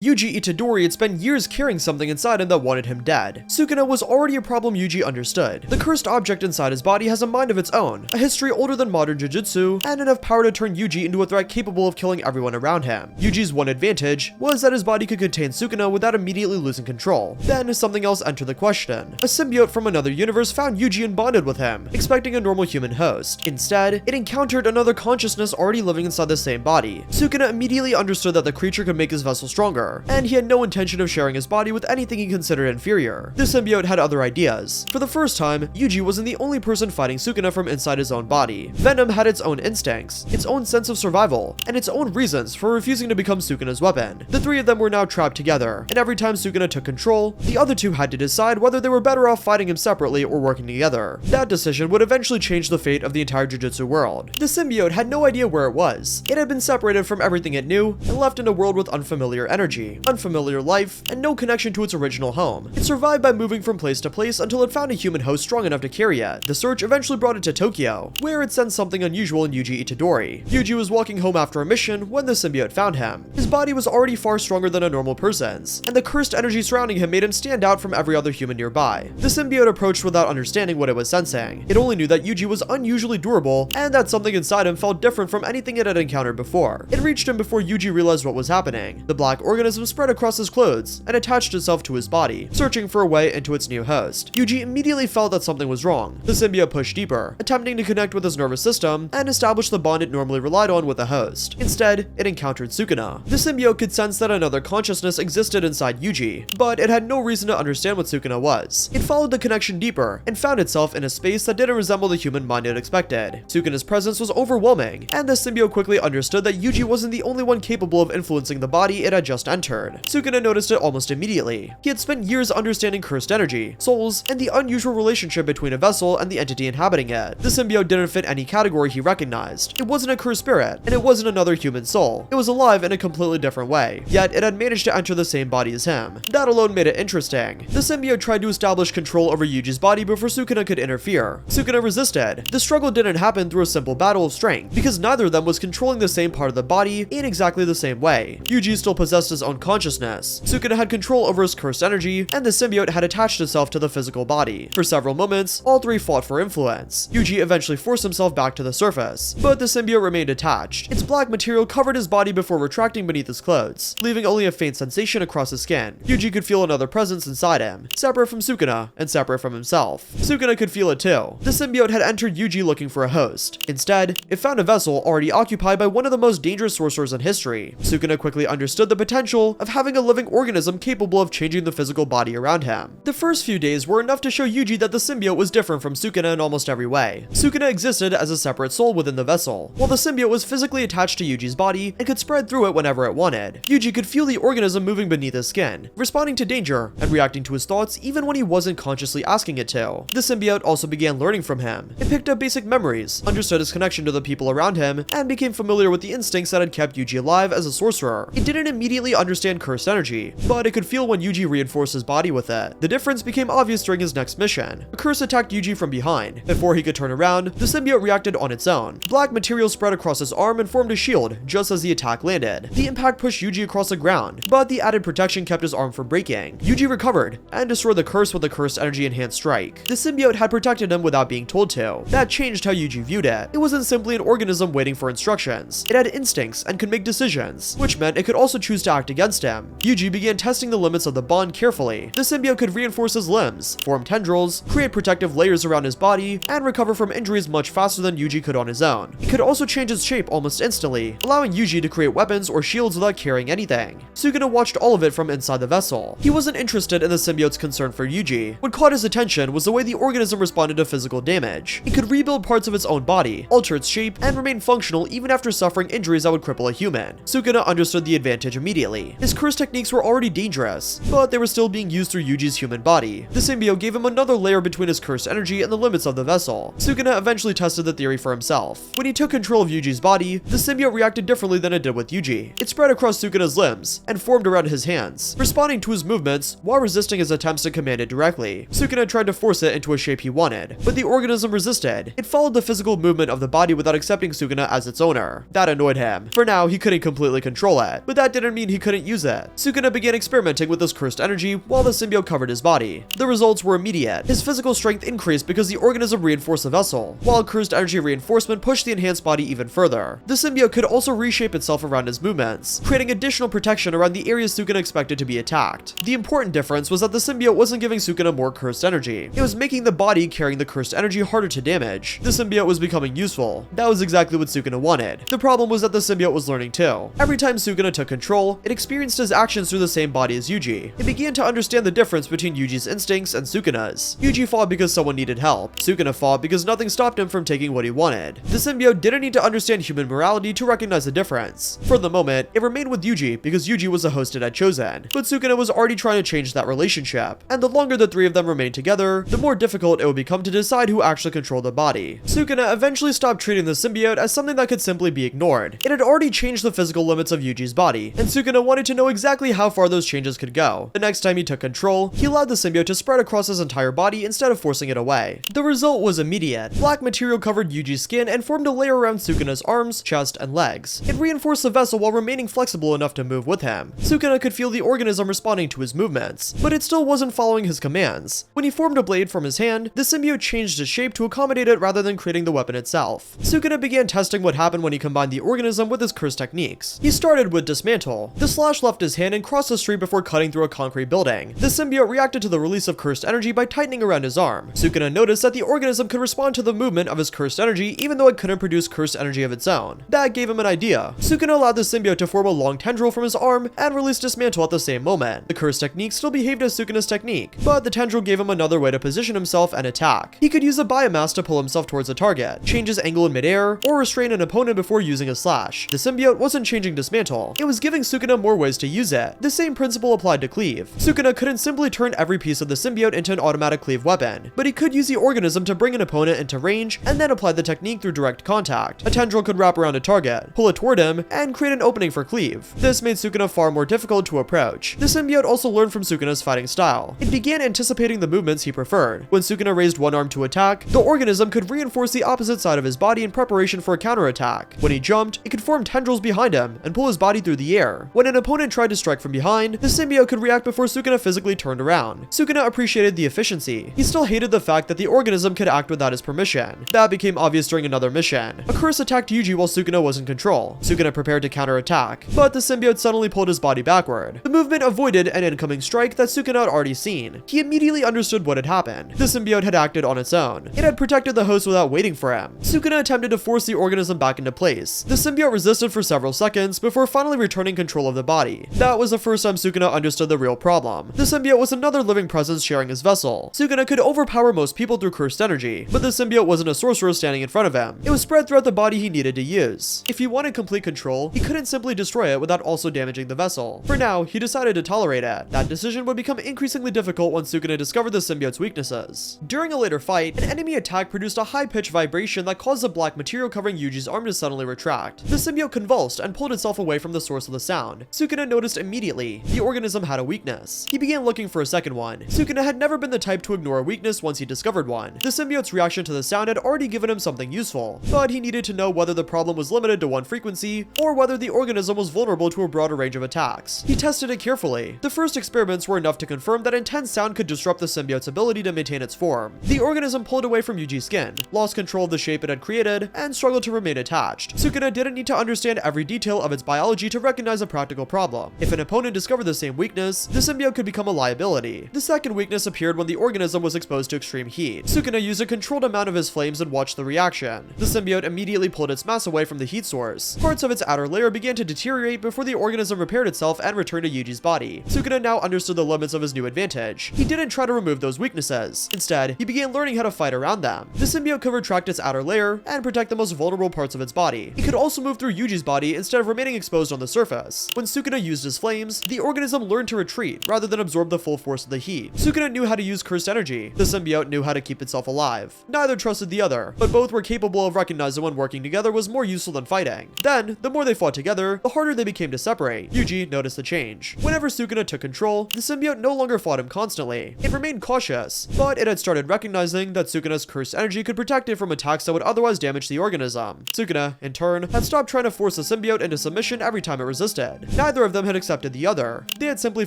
Yuji Itadori had spent years carrying something inside him that wanted him dead. Sukuna was already a problem Yuji understood. The cursed object inside his body has a mind of its own, a history older than modern jujutsu, and enough power to turn Yuji into a threat capable of killing everyone around him. Yuji's one advantage was that his body could contain Sukuna without immediately losing control. Then something else entered the question. A symbiote from another universe found Yuji and bonded with him, expecting a normal human host. Instead, it encountered another consciousness already living inside the same body. Sukuna immediately understood that the creature could make his vessel stronger, and he had no intention of sharing his body with anything he considered inferior. The symbiote had other ideas. For the first time, Yuji wasn't the only person fighting Sukuna from inside his own body. Venom had its own instincts, its own sense of survival, and its own reasons for refusing to become Sukuna's weapon. The three of them were now trapped together, and every time Sukuna took control, the other two had to decide whether they were better off fighting him separately or working together. That decision would eventually change the fate of the entire jujutsu world. The symbiote had no idea where it was. It had been separated from everything it knew and left in a world with unfamiliar energy, unfamiliar life, and no connection to its original home. It survived by moving from place to place until it found a human host strong enough to carry it. The search eventually brought it to Tokyo, where it sensed something unusual in Yuji Itadori. Yuji was walking home after a mission when the symbiote found him. His body was already far stronger than a normal person's, and the cursed energy surrounding him made him stand out from every other human nearby. The symbiote approached without understanding what it was sensing. It only knew that Yuji was unusually durable, and that something inside him felt different from anything it had encountered before. It reached him before Yuji realized what was happening. The black organism spread across his clothes and attached itself to his body, searching for a way into its new host. Yuji immediately felt that something was wrong. The symbiote pushed deeper, attempting to connect with his nervous system and establish the bond it normally relied on with the host. Instead, it encountered Sukuna. The symbiote could sense that another consciousness existed inside Yuji, but it had no reason to understand what Sukuna was. It followed the connection deeper and found itself in a space that didn't resemble the human mind it expected. Sukuna's presence was overwhelming, and the symbiote quickly understood that Yuji wasn't the only one capable of influencing the body it had just entered. Sukuna noticed it almost immediately. He had spent years understanding cursed energy, souls, and the unusual relationship between a vessel and the entity inhabiting it. The symbiote didn't fit any category he recognized. It wasn't a cursed spirit, and it wasn't another human soul. It was alive in a completely different way, yet it had managed to enter the same body as him. That alone made it interesting. The symbiote tried to establish control over Yuji's body before Sukuna could interfere. Sukuna resisted. The struggle didn't happen through a simple battle of strength, because neither of them was controlling the same part of the body in exactly the same way. Yuji still possessed his own consciousness. Sukuna had control over his cursed energy, and the symbiote had attached itself to the physical body. For several moments, all three fought for influence. Yuji eventually forced himself back to the surface, but the symbiote remained attached. Its black material covered his body before retracting beneath his clothes, leaving only a faint sensation across his skin. Yuji could feel another presence inside him, separate from Sukuna and separate from himself. Sukuna could feel it too. The symbiote had entered Yuji looking for a host. Instead, it found a vessel already occupied by one of the most dangerous sorcerers in history. Sukuna quickly understood the potential of having a living organism capable of changing the physical body around him. The first few days were enough to show Yuji that the symbiote was different from Sukuna in almost every way. Sukuna existed as a separate soul within the vessel, while the symbiote was physically attached to Yuji's body and could spread through it whenever it wanted. Yuji could feel the organism moving beneath his skin, responding to danger and reacting to his thoughts even when he wasn't consciously asking it to. The symbiote also began learning from him. It picked up basic memories, understood his connection to the people around him, and became familiar with the instincts that had kept Yuji alive as a sorcerer. It didn't immediately understand cursed energy, but it could feel when Yuji reinforced his body with it. The difference became obvious during his next mission. A curse attacked Yuji from behind. Before he could turn around, the symbiote reacted on its own. Black material spread across his arm and formed a shield just as the attack landed. The impact pushed Yuji across the ground, but the added protection kept his arm from breaking. Yuji recovered and destroyed the curse with a cursed energy enhanced strike. The symbiote had protected him without being told to. That changed how Yuji viewed it. It wasn't simply an organism waiting for instructions. It had instincts and could make decisions, which meant it could also choose to act against him. Yuji began testing the limits of the bond carefully. The symbiote could reinforce his limbs, form tendrils, create protective layers around his body, and recover from injuries much faster than Yuji could on his own. It could also change its shape almost instantly, allowing Yuji to create weapons or shields without carrying anything. Sukuna watched all of it from inside the vessel. He wasn't interested in the symbiote's concern for Yuji. What caught his attention was the way the organism responded to physical damage. It could rebuild parts of its own body, alter its shape, and remain functional even after suffering injuries that would cripple a human. Sukuna understood the advantage immediately. His curse techniques were already dangerous, but they were still being used through Yuji's human body. The symbiote gave him another layer between his cursed energy and the limits of the vessel. Sukuna eventually tested the theory for himself. When he took control of Yuji's body, the symbiote reacted differently than it did with Yuji. It spread across Sukuna's limbs and formed around his hands, responding to his movements while resisting his attempts to command it directly. Sukuna tried to force it into a shape he wanted, but the organism resisted. It followed the physical movement of the body without accepting Sukuna as its owner. That annoyed him. For now, he couldn't completely control it, but that didn't mean he couldn't couldn't use it. Sukuna began experimenting with this cursed energy while the symbiote covered his body. The results were immediate. His physical strength increased because the organism reinforced the vessel, while cursed energy reinforcement pushed the enhanced body even further. The symbiote could also reshape itself around his movements, creating additional protection around the areas Sukuna expected to be attacked. The important difference was that the symbiote wasn't giving Sukuna more cursed energy. It was making the body carrying the cursed energy harder to damage. The symbiote was becoming useful. That was exactly what Sukuna wanted. The problem was that the symbiote was learning too. Every time Sukuna took control, it experienced his actions through the same body as Yuji. It began to understand the difference between Yuji's instincts and Sukuna's. Yuji fought because someone needed help. Sukuna fought because nothing stopped him from taking what he wanted. The symbiote didn't need to understand human morality to recognize the difference. For the moment, it remained with Yuji because Yuji was the host it had chosen, but Sukuna was already trying to change that relationship, and the longer the three of them remained together, the more difficult it would become to decide who actually controlled the body. Sukuna eventually stopped treating the symbiote as something that could simply be ignored. It had already changed the physical limits of Yuji's body, and Sukuna wanted to know exactly how far those changes could go. The next time he took control, he allowed the symbiote to spread across his entire body instead of forcing it away. The result was immediate. Black material covered Yuji's skin and formed a layer around Sukuna's arms, chest, and legs. It reinforced the vessel while remaining flexible enough to move with him. Sukuna could feel the organism responding to his movements, but it still wasn't following his commands. When he formed a blade from his hand, the symbiote changed its shape to accommodate it rather than creating the weapon itself. Sukuna began testing what happened when he combined the organism with his curse techniques. He started with dismantle. The slash left his hand and crossed the street before cutting through a concrete building. The symbiote reacted to the release of cursed energy by tightening around his arm. Sukuna noticed that the organism could respond to the movement of his cursed energy even though it couldn't produce cursed energy of its own. That gave him an idea. Sukuna allowed the symbiote to form a long tendril from his arm and release dismantle at the same moment. The curse technique still behaved as Sukuna's technique, but the tendril gave him another way to position himself and attack. He could use a biomass to pull himself towards a target, change his angle in midair, or restrain an opponent before using a slash. The symbiote wasn't changing dismantle, it was giving Sukuna more ways to use it. The same principle applied to cleave. Sukuna couldn't simply turn every piece of the symbiote into an automatic cleave weapon, but he could use the organism to bring an opponent into range and then apply the technique through direct contact. A tendril could wrap around a target, pull it toward him, and create an opening for cleave. This made Sukuna far more difficult to approach. The symbiote also learned from Sukuna's fighting style. It began anticipating the movements he preferred. When Sukuna raised one arm to attack, the organism could reinforce the opposite side of his body in preparation for a counterattack. When he jumped, it could form tendrils behind him and pull his body through the air. When an opponent tried to strike from behind, the symbiote could react before Sukuna physically turned around. Sukuna appreciated the efficiency. He still hated the fact that the organism could act without his permission. That became obvious during another mission. A curse attacked Yuji while Sukuna was in control. Sukuna prepared to counterattack, but the symbiote suddenly pulled his body backward. The movement avoided an incoming strike that Sukuna had already seen. He immediately understood what had happened. The symbiote had acted on its own. It had protected the host without waiting for him. Sukuna attempted to force the organism back into place. The symbiote resisted for several seconds before finally returning control of the body. That was the first time Sukuna understood the real problem. The symbiote was another living presence sharing his vessel. Sukuna could overpower most people through cursed energy, but the symbiote wasn't a sorcerer standing in front of him. It was spread throughout the body he needed to use. If he wanted complete control, he couldn't simply destroy it without also damaging the vessel. For now, he decided to tolerate it. That decision would become increasingly difficult once Sukuna discovered the symbiote's weaknesses. During a later fight, an enemy attack produced a high-pitched vibration that caused the black material covering Yuji's arm to suddenly retract. The symbiote convulsed and pulled itself away from the source of the sound. Sukuna noticed immediately the organism had a weakness. He began looking for a second one. Sukuna had never been the type to ignore a weakness once he discovered one. The symbiote's reaction to the sound had already given him something useful, but he needed to know whether the problem was limited to one frequency or whether the organism was vulnerable to a broader range of attacks. He tested it carefully. The first experiments were enough to confirm that intense sound could disrupt the symbiote's ability to maintain its form. The organism pulled away from Yuji's skin, lost control of the shape it had created, and struggled to remain attached. Sukuna didn't need to understand every detail of its biology to recognize a practical problem. If an opponent discovered the same weakness, the symbiote could become a liability. The second weakness appeared when the organism was exposed to extreme heat. Sukuna used a controlled amount of his flames and watched the reaction. The symbiote immediately pulled its mass away from the heat source. Parts of its outer layer began to deteriorate before the organism repaired itself and returned to Yuji's body. Sukuna now understood the limits of his new advantage. He didn't try to remove those weaknesses. Instead, he began learning how to fight around them. The symbiote could retract its outer layer and protect the most vulnerable parts of its body. It could also move through Yuji's body instead of remaining exposed on the surface. When Sukuna used his flames, the organism learned to retreat rather than absorb the full force of the heat. Sukuna knew how to use cursed energy. The symbiote knew how to keep itself alive. Neither trusted the other, but both were capable of recognizing when working together was more useful than fighting. Then, the more they fought together, the harder they became to separate. Yuji noticed the change. Whenever Sukuna took control, the symbiote no longer fought him constantly. It remained cautious, but it had started recognizing that Sukuna's cursed energy could protect it from attacks that would otherwise damage the organism. Sukuna, in turn, had stopped trying to force the symbiote into submission every time it resisted. Neither of them had accepted the other. They had simply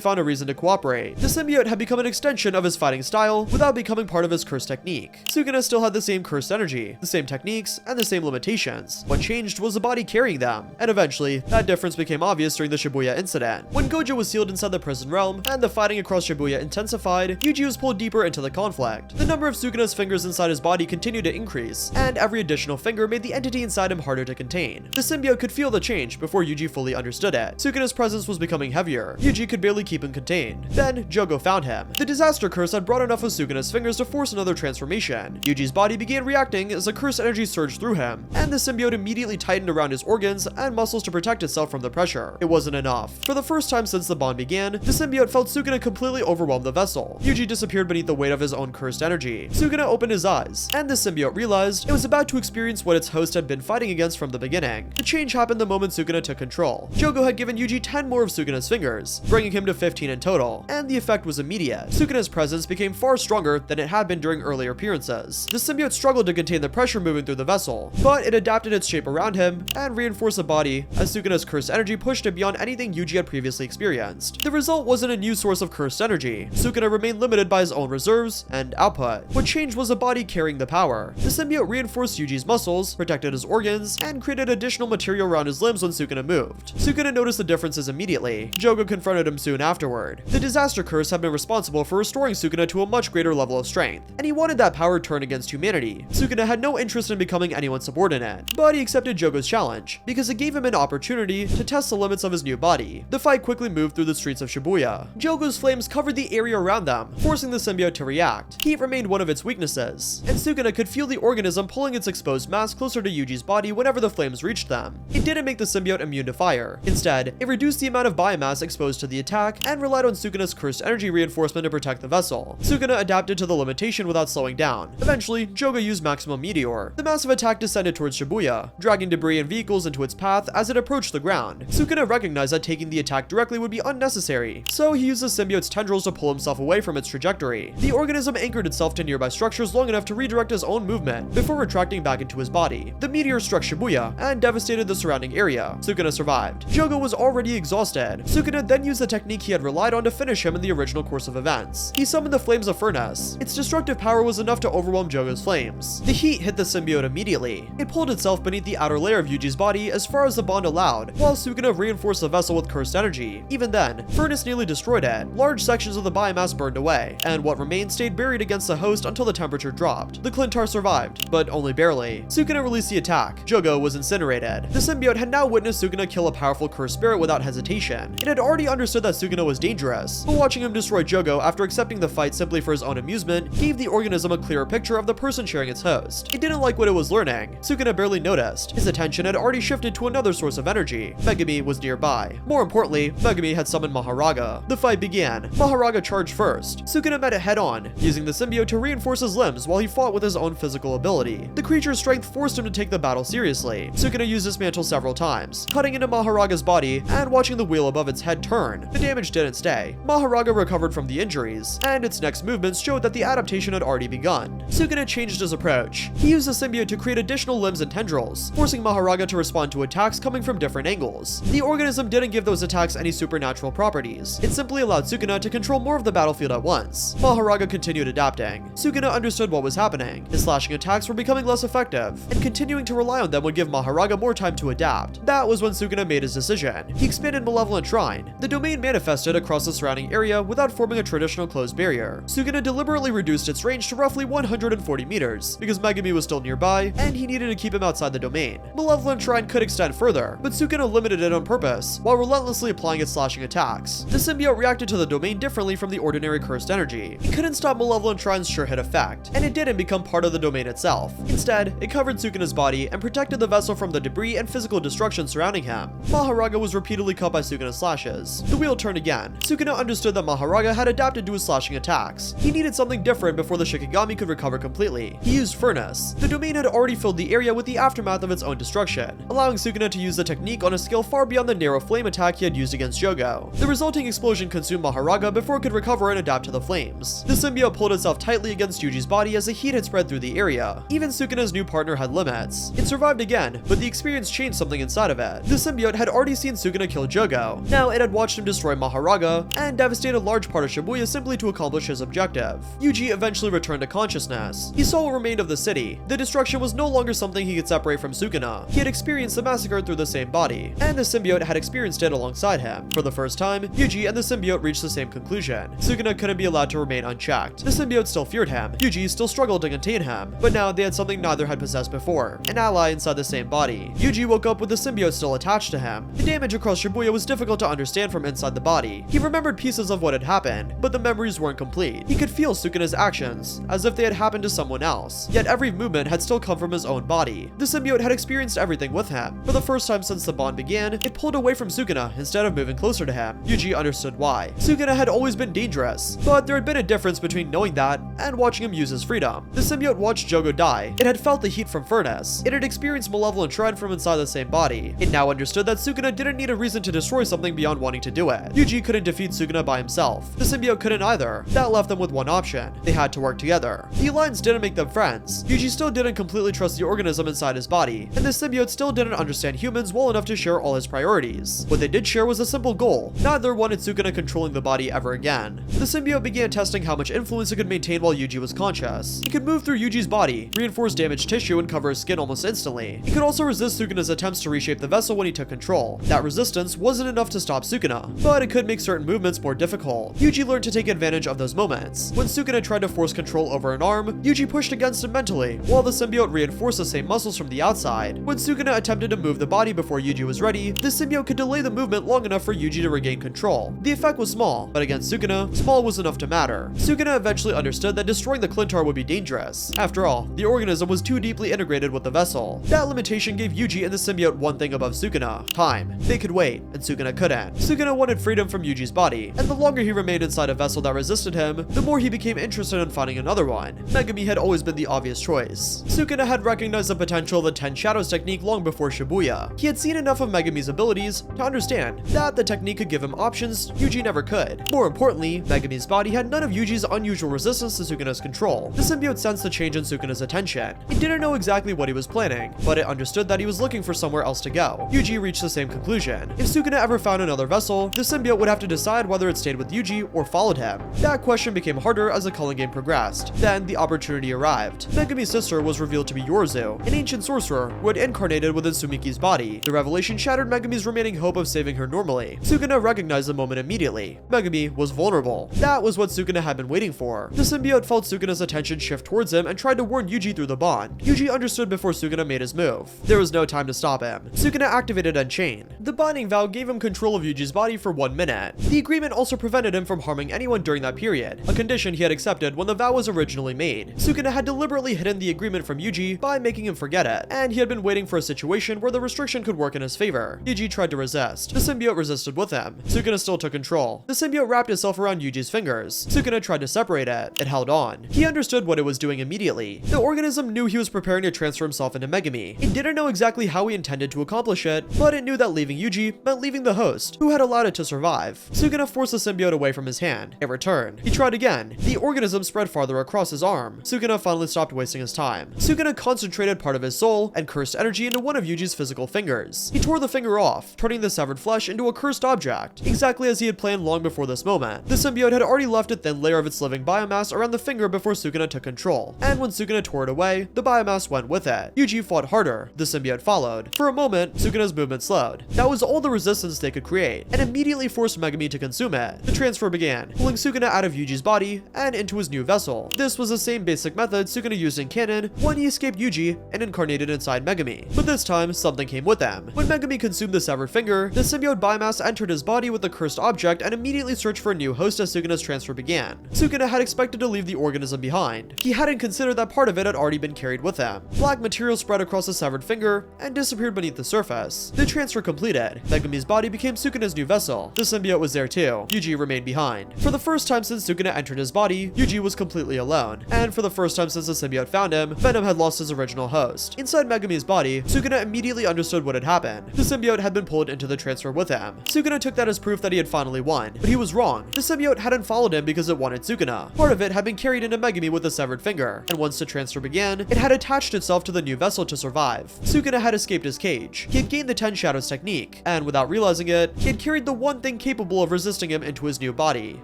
found a reason to cooperate. The symbiote had become an extension of his fighting style without becoming part of his cursed technique. Sukuna still had the same cursed energy, the same techniques, and the same limitations. What changed was the body carrying them, and eventually, that difference became obvious during the Shibuya incident. When Gojo was sealed inside the prison realm, and the fighting across Shibuya intensified, Yuji was pulled deeper into the conflict. The number of Sukuna's fingers inside his body continued to increase, and every additional finger made the entity inside him harder to contain. The symbiote could feel the change before Yuji fully understood it. Sukuna's presence was becoming heavier. Yuji could barely keep him contained. Then, Jogo found him. The disaster curse had brought enough of Sukuna's fingers to force another transformation. Yuji's body began reacting as the cursed energy surged through him, and the symbiote immediately tightened around his organs and muscles to protect itself from the pressure. It wasn't enough. For the first time since the bond began, the symbiote felt Sukuna completely overwhelm the vessel. Yuji disappeared beneath the weight of his own cursed energy. Sukuna opened his eyes, and the symbiote realized it was about to experience what its host had been fighting against from the beginning. The change happened the moment Sukuna took control. Jogo had given Yuji 10 more of Sukuna's fingers, bringing him to 15 in total, and the effect was immediate. Sukuna's presence became far stronger than it had been during earlier appearances. The symbiote struggled to contain the pressure moving through the vessel, but it adapted its shape around him and reinforced the body as Sukuna's cursed energy pushed it beyond anything Yuji had previously experienced. The result wasn't a new source of cursed energy. Sukuna remained limited by his own reserves and output. What changed was a body carrying the power. The symbiote reinforced Yuji's muscles, protected his organs, and created additional material around his limbs when Sukuna moved. Sukuna noticed the differences immediately. Jogo confronted him soon afterward. The disaster curse had been responsible for restoring Sukuna to a much greater level of strength, and he wanted that power turned against humanity. Sukuna had no interest in becoming anyone's subordinate, but he accepted Jogo's challenge because it gave him an opportunity to test the limits of his new body. The fight quickly moved through the streets of Shibuya. Jogo's flames covered the area around them, forcing the symbiote to react. Heat remained one of its weaknesses, and Sukuna could feel the organism pulling its exposed mass closer to Yuji's body whenever the flames reached them. It didn't make the symbiote immune to fire. Instead, it reduced the amount of biomass exposed to the attack and relied on Sukuna's cursed energy reinforcement to protect the vessel. Sukuna adapted to the limitation without slowing down. Eventually, Jogo used Maximum Meteor. The massive attack descended towards Shibuya, dragging debris and vehicles into its path as it approached the ground. Sukuna recognized that taking the attack directly would be unnecessary, so he used the symbiote's tendrils to pull himself away from its trajectory. The organism anchored itself to nearby structures long enough to redirect his own movement before retracting back into his body. The meteor struck Shibuya and devastated the surrounding area. Sukuna survived. Jogo was already exhausted. Sukuna then used the technique he had relied on to finish him in the original course of events. He summoned the flames of furnace. Its destructive power was enough to overwhelm Jogo's flames. The heat hit the symbiote immediately. It pulled itself beneath the outer layer of Yuji's body as far as the bond allowed, while Sukuna reinforced the vessel with cursed energy. Even then, furnace nearly destroyed it. Large sections of the biomass burned away, and what remained stayed buried against the host until the temperature dropped. The Clintar survived, but only barely. Sukuna released the attack. Jogo was incinerated. The symbiote had now witnessed Sukuna kill a powerful cursed spirit without hesitation. It had already understood that Sukuna was dangerous, but watching him destroy Jogo after accepting the fight simply for his own amusement gave the organism a clearer picture of the person sharing its host. It didn't like what it was learning. Sukuna barely noticed. His attention had already shifted to another source of energy. Megami was nearby. More importantly, Megami had summoned Maharaga. The fight began. Maharaga charged first. Sukuna met it head-on, using the symbiote to reinforce his limbs while he fought with his own physical ability. The creature's strength forced him to take the battle seriously. Sukuna used his mantle several times, cutting into Maharaga's body and watching the wheel above its head turn. The damage didn't stay. Maharaga recovered from the injuries, and its next movements showed that the adaptation had already begun. Sukuna changed his approach. He used the symbiote to create additional limbs and tendrils, forcing Maharaga to respond to attacks coming from different angles. The organism didn't give those attacks any supernatural properties. It simply allowed Sukuna to control more of the battlefield at once. Maharaga continued adapting. Sukuna understood what was happening. His slashing attacks were becoming less effective, and continuing to rely on them would give Maharaga more time to adapt. That was when Sukuna made his decision. He expanded Malevolent Shrine. The domain manifested across the surrounding area without forming a traditional closed barrier. Sukuna deliberately reduced its range to roughly 140 meters, because Megami was still nearby, and he needed to keep him outside the domain. Malevolent Shrine could extend further, but Sukuna limited it on purpose, while relentlessly applying its slashing attacks. The symbiote reacted to the domain differently from the ordinary cursed energy. It couldn't stop Malevolent Shrine's sure-hit effect, and it didn't become part of the domain itself. Instead, it covered Sukuna's body and protected the vessel from the debris and physical destruction surrounding him. Maharaga was repeatedly cut by Sukuna's slashes. The wheel turned again. Sukuna understood that Maharaga had adapted to his slashing attacks. He needed something different before the Shikigami could recover completely. He used Furnace. The domain had already filled the area with the aftermath of its own destruction, allowing Sukuna to use the technique on a scale far beyond the narrow flame attack he had used against Jogo. The resulting explosion consumed Maharaga before it could recover and adapt to the flames. The symbiote pulled itself tightly against Yuji's body as the heat had spread through the area. Even Sukuna's new partner had limits. It survived again, but the experience changed something inside of it. The symbiote had already seen Sukuna Sukuna kill Jogo. Now, it had watched him destroy Maharaga and devastate a large part of Shibuya simply to accomplish his objective. Yuji eventually returned to consciousness. He saw what remained of the city. The destruction was no longer something he could separate from Sukuna. He had experienced the massacre through the same body, and the symbiote had experienced it alongside him. For the first time, Yuji and the symbiote reached the same conclusion. Sukuna couldn't be allowed to remain unchecked. The symbiote still feared him. Yuji still struggled to contain him, but now they had something neither had possessed before, an ally inside the same body. Yuji woke up with the symbiote still attached to him. The damage across Shibuya was difficult to understand from inside the body. He remembered pieces of what had happened, but the memories weren't complete. He could feel Sukuna's actions, as if they had happened to someone else, yet every movement had still come from his own body. The symbiote had experienced everything with him. For the first time since the bond began, it pulled away from Sukuna instead of moving closer to him. Yuji understood why. Sukuna had always been dangerous, but there had been a difference between knowing that and watching him use his freedom. The symbiote watched Jogo die. It had felt the heat from furnace. It had experienced malevolent dread from inside the same body. It now understood that Sukuna didn't need a reason to destroy something beyond wanting to do it. Yuji couldn't defeat Sukuna by himself. The symbiote couldn't either. That left them with one option. They had to work together. The alliance didn't make them friends. Yuji still didn't completely trust the organism inside his body, and the symbiote still didn't understand humans well enough to share all his priorities. What they did share was a simple goal. Neither wanted Sukuna controlling the body ever again. The symbiote began testing how much influence it could maintain while Yuji was conscious. It could move through Yuji's body, reinforce damaged tissue, and cover his skin almost instantly. It could also resist Sukuna's attempts to reshape the vessel when he took control. That resistance wasn't enough to stop Sukuna, but it could make certain movements more difficult. Yuji learned to take advantage of those moments. When Sukuna tried to force control over an arm, Yuji pushed against him mentally, while the symbiote reinforced the same muscles from the outside. When Sukuna attempted to move the body before Yuji was ready, the symbiote could delay the movement long enough for Yuji to regain control. The effect was small, but against Sukuna, small was enough to matter. Sukuna eventually understood that destroying the Clintar would be dangerous. After all, the organism was too deeply integrated with the vessel. That limitation gave Yuji and the symbiote one thing above Sukuna: time. They could wait, and Sukuna couldn't. Sukuna wanted freedom from Yuji's body, and the longer he remained inside a vessel that resisted him, the more he became interested in finding another one. Megami had always been the obvious choice. Sukuna had recognized the potential of the 10 Shadows technique long before Shibuya. He had seen enough of Megami's abilities to understand that the technique could give him options Yuji never could. More importantly, Megami's body had none of Yuji's unusual resistance to Sukuna's control. The symbiote sensed the change in Sukuna's attention. It didn't know exactly what he was planning, but it understood that he was looking for somewhere else to go. Yuji reached the same conclusion. If Sukuna ever found another vessel, the symbiote would have to decide whether it stayed with Yuji or followed him. That question became harder as the culling game progressed. Then, the opportunity arrived. Megami's sister was revealed to be Yorzu, an ancient sorcerer who had incarnated within Sumiki's body. The revelation shattered Megami's remaining hope of saving her normally. Sukuna recognized the moment immediately. Megami was vulnerable. That was what Sukuna had been waiting for. The symbiote felt Sukuna's attention shift towards him and tried to warn Yuji through the bond. Yuji understood before Sukuna made his move. There was no time to stop him. Sukuna activated Unchain. The binding vow gave him control of Yuji's body for 1 minute. The agreement also prevented him from harming anyone during that period, a condition he had accepted when the vow was originally made. Sukuna had deliberately hidden the agreement from Yuji by making him forget it, and he had been waiting for a situation where the restriction could work in his favor. Yuji tried to resist. The symbiote resisted with him. Sukuna still took control. The symbiote wrapped itself around Yuji's fingers. Sukuna tried to separate it. It held on. He understood what it was doing immediately. The organism knew he was preparing to transfer himself into Megami. It didn't know exactly how he intended to accomplish it, but it knew that leaving Yuji meant leaving the host, who had allowed it to survive. Sukuna forced the symbiote away from his hand. It returned. He tried again. The organism spread farther across his arm. Sukuna finally stopped wasting his time. Sukuna concentrated part of his soul and cursed energy into one of Yuji's physical fingers. He tore the finger off, turning the severed flesh into a cursed object, exactly as he had planned long before this moment. The symbiote had already left a thin layer of its living biomass around the finger before Sukuna took control, and when Sukuna tore it away, the biomass went with it. Yuji fought harder. The symbiote followed. For a moment, Sukuna's movement slowed. That was all the resistance they could create, and immediately forced Megami to consume it. The transfer began, pulling Sukuna out of Yuji's body and into his new vessel. This was the same basic method Sukuna used in canon when he escaped Yuji and incarnated inside Megami. But this time, something came with them. When Megami consumed the severed finger, the symbiote biomass entered his body with the cursed object and immediately searched for a new host as Sukuna's transfer began. Sukuna had expected to leave the organism behind. He hadn't considered that part of it had already been carried with him. Black material spread across the severed finger and disappeared beneath the surface. The transfer completed. Megami's body became Sukuna's new vessel. The symbiote was there too. Yuji remained behind. For the first time since Sukuna entered his body, Yuji was completely alone. And for the first time since the symbiote found him, Venom had lost his original host. Inside Megami's body, Sukuna immediately understood what had happened. The symbiote had been pulled into the transfer with him. Sukuna took that as proof that he had finally won, but he was wrong. The symbiote hadn't followed him because it wanted Sukuna. Part of it had been carried into Megami with a severed finger, and once the transfer began, it had attached itself to the new vessel to survive. Sukuna had escaped his cage. He had gained the 10 Shadows technique. and without realizing it, he had carried the one thing capable of resisting him into his new body.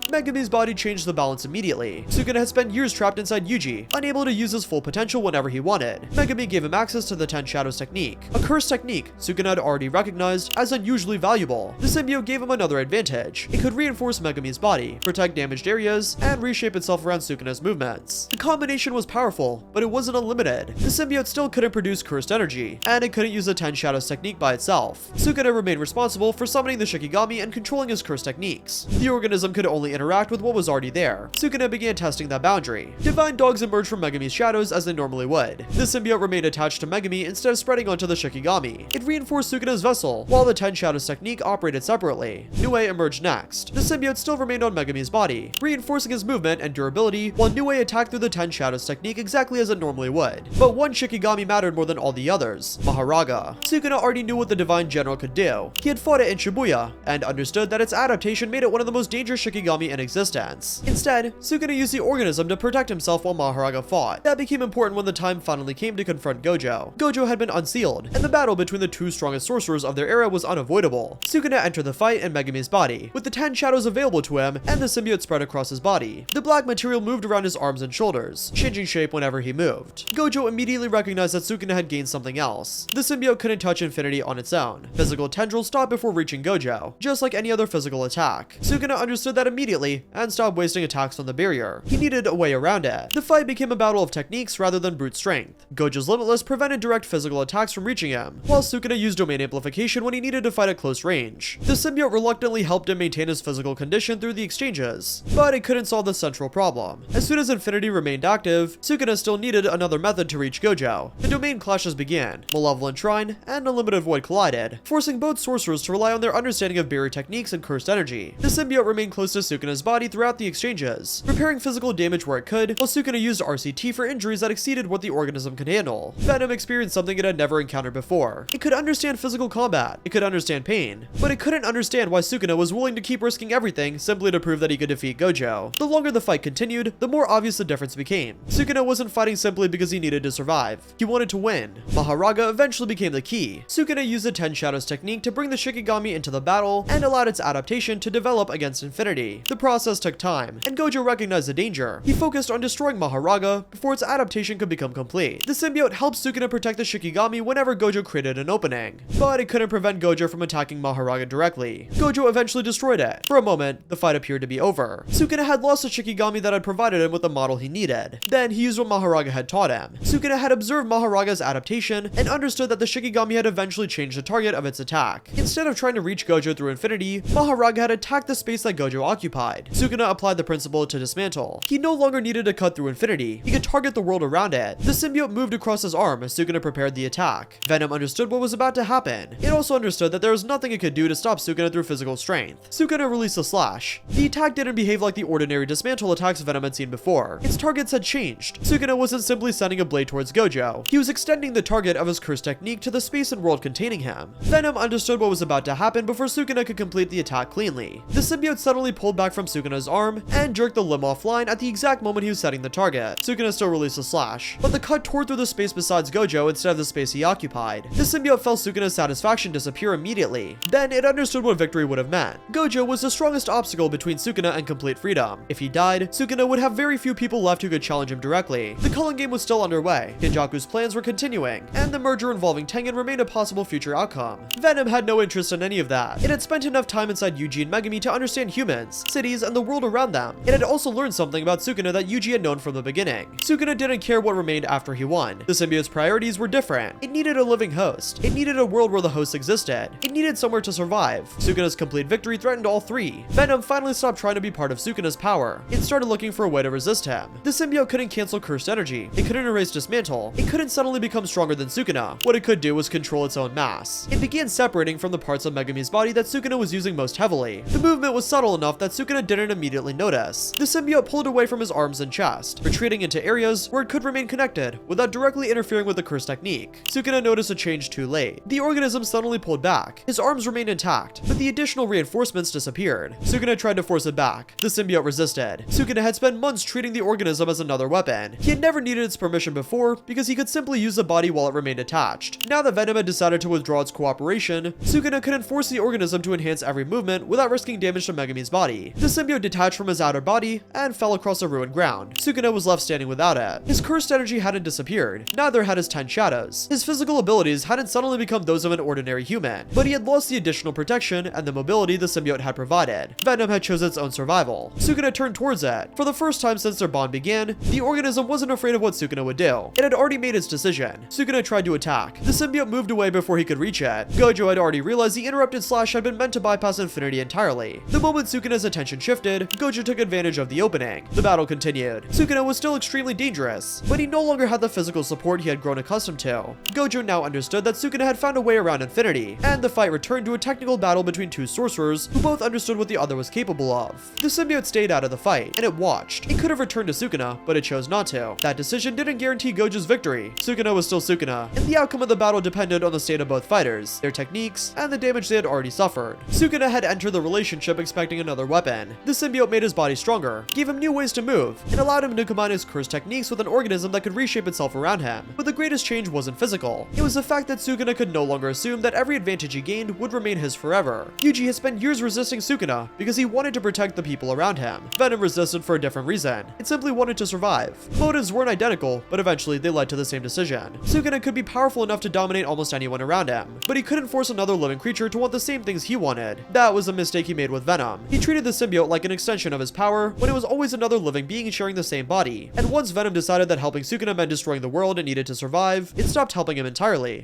Megumi's body changed the balance immediately. Sukuna had spent years trapped inside Yuji, unable to use his full potential whenever he wanted. Megumi gave him access to the 10 Shadows technique, a cursed technique Sukuna had already recognized as unusually valuable. The symbiote gave him another advantage. It could reinforce Megumi's body, protect damaged areas, and reshape itself around Sukuna's movements. The combination was powerful, but it wasn't unlimited. The symbiote still couldn't produce cursed energy, and it couldn't use the 10 Shadows technique by itself. Sukuna remained responsible for summoning the Shikigami and controlling his cursed techniques. The organism could only interact with what was already there. Sukuna began testing that boundary. Divine dogs emerged from Megumi's shadows as they normally would. The symbiote remained attached to Megumi instead of spreading onto the Shikigami. It reinforced Sukuna's vessel, while the 10 Shadows technique operated separately. Nue emerged next. The symbiote still remained on Megumi's body, reinforcing his movement and durability, while Nue attacked through the 10 Shadows technique exactly as it normally would. But one Shikigami mattered more than all the others: Maharaga. Sukuna already knew what the Divine General could do. He had fought it in Shibuya, and understood that its adaptation made it one of the most dangerous Shikigami in existence. Instead, Sukuna used the organism to protect himself while Maharaga fought. That became important when the time finally came to confront Gojo. Gojo had been unsealed, and the battle between the two strongest sorcerers of their era was unavoidable. Sukuna entered the fight in Megumi's body, with the 10 Shadows available to him and the symbiote spread across his body. The black material moved around his arms and shoulders, changing shape whenever he moved. Gojo immediately recognized that Sukuna had gained something else. The symbiote couldn't touch infinity on its own. Physical tendrils stopped before reaching Gojo, just like any other physical attack. Sukuna understood that immediately and stopped wasting attacks on the barrier. He needed a way around it. The fight became a battle of techniques rather than brute strength. Gojo's Limitless prevented direct physical attacks from reaching him, while Sukuna used domain amplification when he needed to fight at close range. The symbiote reluctantly helped him maintain his physical condition through the exchanges, but it couldn't solve the central problem. As soon as infinity remained active, Sukuna still needed another method to reach Gojo. The domain clashes began. Malevolent Shrine and Unlimited Void collided, forcing both sorcerers to rely on their understanding of barrier techniques and cursed energy. The symbiote remained close to Sukuna's body throughout the exchanges, repairing physical damage where it could, while Sukuna used RCT for injuries that exceeded what the organism could handle. Venom experienced something it had never encountered before. It could understand physical combat, it could understand pain, but it couldn't understand why Sukuna was willing to keep risking everything simply to prove that he could defeat Gojo. The longer the fight continued, the more obvious the difference became. Sukuna wasn't fighting simply because he needed to survive. He wanted to win. Maharaga eventually became the key. Sukuna used the 10 Shadows technique to bring the Shikigami into the battle and allowed its adaptation to develop against infinity. The process took time, and Gojo recognized the danger. He focused on destroying Maharaga before its adaptation could become complete. The symbiote helped Sukuna protect the Shikigami whenever Gojo created an opening, but it couldn't prevent Gojo from attacking Maharaga directly. Gojo eventually destroyed it. For a moment, the fight appeared to be over. Sukuna had lost the Shikigami that had provided him with the model he needed. Then he used what Maharaga had taught him. Sukuna had observed Maharaga's adaptation and understood that the Shikigami had eventually changed the target of its attack. Instead of trying to reach Gojo through infinity, Maharaga had attacked the space that Gojo occupied. Sukuna applied the principle to dismantle. He no longer needed to cut through infinity. He could target the world around it. The symbiote moved across his arm as Sukuna prepared the attack. Venom understood what was about to happen. It also understood that there was nothing it could do to stop Sukuna through physical strength. Sukuna released a slash. The attack didn't behave like the ordinary dismantle attacks Venom had seen before. Its targets had changed. Sukuna wasn't simply sending a blade towards Gojo. He was extending the target of his cursed technique to the space and world containing him. Venom understood what was about to happen before Sukuna could complete the attack cleanly. The symbiote suddenly pulled back from Sukuna's arm and jerked the limb offline at the exact moment he was setting the target. Sukuna still released a slash, but the cut tore through the space besides Gojo instead of the space he occupied. The symbiote felt Sukuna's satisfaction disappear immediately. Then it understood what victory would have meant. Gojo was the strongest obstacle between Sukuna and complete freedom. If he died, Sukuna would have very few people left who could challenge him directly. The culling game was still underway. Kenjaku's plans were continuing, and the merger involving Tengen remained a possible future outcome. Venom had no interest in any of that. It had spent enough time inside Yuji and Megumi to understand humans, cities, and the world around them. It had also learned something about Sukuna that Yuji had known from the beginning. Sukuna didn't care what remained after he won. The symbiote's priorities were different. It needed a living host. It needed a world where the host existed. It needed somewhere to survive. Sukuna's complete victory threatened all three. Venom finally stopped trying to be part of Sukuna's power. It started looking for a way to resist him. The symbiote couldn't cancel cursed energy. It couldn't erase dismantle. It couldn't suddenly become stronger than Sukuna. What it could do was control its own mass. It began separating from the parts of Megumi's body that Sukuna was using most heavily. The movement was subtle enough that Sukuna didn't immediately notice. The symbiote pulled away from his arms and chest, retreating into areas where it could remain connected without directly interfering with the cursed technique. Sukuna noticed a change too late. The organism suddenly pulled back. His arms remained intact, but the additional reinforcements disappeared. Sukuna tried to force it back. The symbiote resisted. Sukuna had spent months treating the organism as another weapon. He had never needed its permission before because he could simply use the body while it remained attached. Now that Venom had decided to withdraw its cooperation, addition, Sukuna couldn't force the organism to enhance every movement without risking damage to Megami's body. The symbiote detached from his outer body and fell across a ruined ground. Sukuna was left standing without it. His cursed energy hadn't disappeared, neither had his 10 shadows. His physical abilities hadn't suddenly become those of an ordinary human, but he had lost the additional protection and the mobility the symbiote had provided. Venom had chosen its own survival. Sukuna turned towards it. For the first time since their bond began, the organism wasn't afraid of what Sukuna would do. It had already made its decision. Sukuna tried to attack. The symbiote moved away before he could reach it. Gojo had already realized the interrupted slash had been meant to bypass infinity entirely. The moment Sukuna's attention shifted, Gojo took advantage of the opening. The battle continued. Sukuna was still extremely dangerous, but he no longer had the physical support he had grown accustomed to. Gojo now understood that Sukuna had found a way around infinity, and the fight returned to a technical battle between two sorcerers who both understood what the other was capable of. The symbiote stayed out of the fight, and it watched. It could have returned to Sukuna, but it chose not to. That decision didn't guarantee Gojo's victory. Sukuna was still Sukuna, and the outcome of the battle depended on the state of both fighters, their techniques, and the damage they had already suffered. Sukuna had entered the relationship expecting another weapon. The symbiote made his body stronger, gave him new ways to move, and allowed him to combine his cursed techniques with an organism that could reshape itself around him. But the greatest change wasn't physical. It was the fact that Sukuna could no longer assume that every advantage he gained would remain his forever. Yuji had spent years resisting Sukuna because he wanted to protect the people around him. Venom resisted for a different reason. It simply wanted to survive. Motives weren't identical, but eventually they led to the same decision. Sukuna could be powerful enough to dominate almost anyone around him, but he couldn't force another living creature to want the same things he wanted. That was a mistake he made with Venom. He treated the symbiote like an extension of his power when it was always another living being sharing the same body. And once Venom decided that helping Sukuna meant destroying the world and needed to survive, it stopped helping him entirely.